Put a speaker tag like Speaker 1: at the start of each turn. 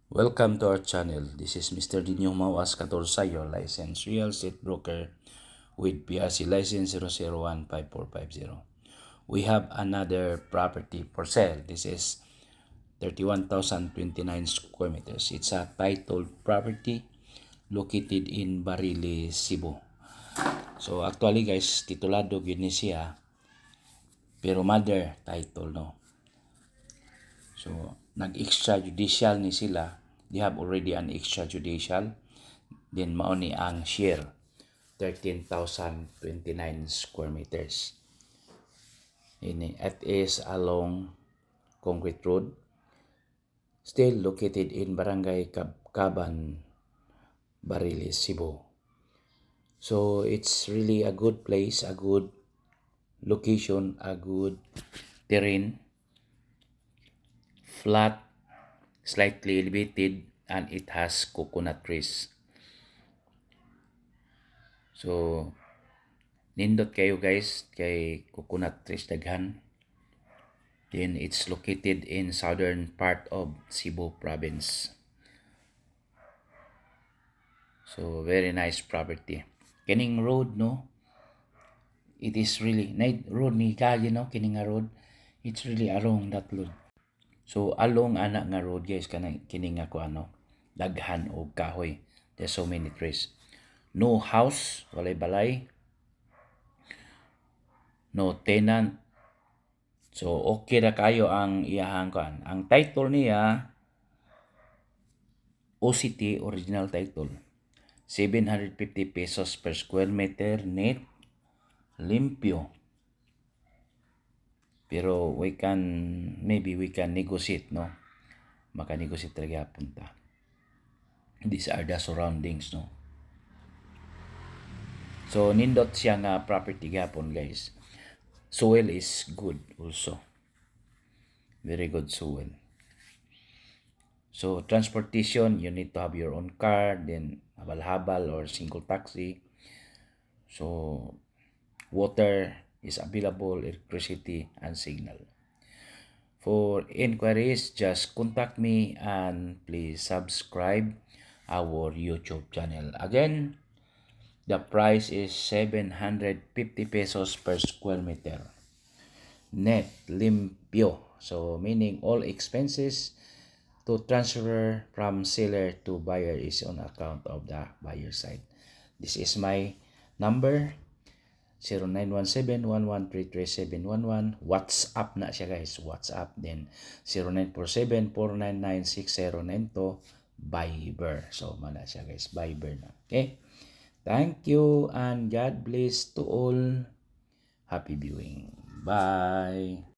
Speaker 1: Welcome to our channel. This is Mr. Dino Mawas Catorsa, your licensed real estate broker with PRC license 0015450. We have another property for sale. This is 31,029 square meters. It's a titled property located in Barili, Cebu. So actually guys, titulado yun ni siya, pero mother title no. So nag-extrajudicial ni sila. They have already an extrajudicial. Then mao ni ang share 13,029 square meters. It is along Concrete Road, still located in Barangay Caban, Barili, Cebu. So it's really a good place, a good location, a good terrain, flat, slightly elevated, and it has coconut trees. So nindot kayo guys kay coconut trees daghan. Then it's located in southern part of Cebu province. So very nice property. Kining road no, it is really night road ni kaya no, kining road, it's really along that road. So along ana nga road guys kining ako daghan og kahoy. There's so many trees. No house, walay balay. No tenant. So okay ra kayo ang iyahang kuan. Ang title niya OCT, original title. 750 pesos per square meter net, limpyo. Pero maybe we can negotiate, no? Maka-negotiate talaga punta. These are the surroundings, no? So, nindot siya nga property gapon, guys. Soil is good also. Very good soil. So, transportation, you need to have your own car, then habal-habal or single taxi. So, water is available, electricity, and signal. For inquiries, just contact me and please subscribe our YouTube channel. Again, the price is 750 pesos per square meter. Net, limpyo. So, meaning all expenses to transfer from seller to buyer is on account of the buyer side. This is my number, 0917-1133711. WhatsApp na siya guys. WhatsApp din. 0947-499-6092. Viber. So, mana siya guys. Viber na. Okay? Thank you and God bless to all. Happy viewing. Bye.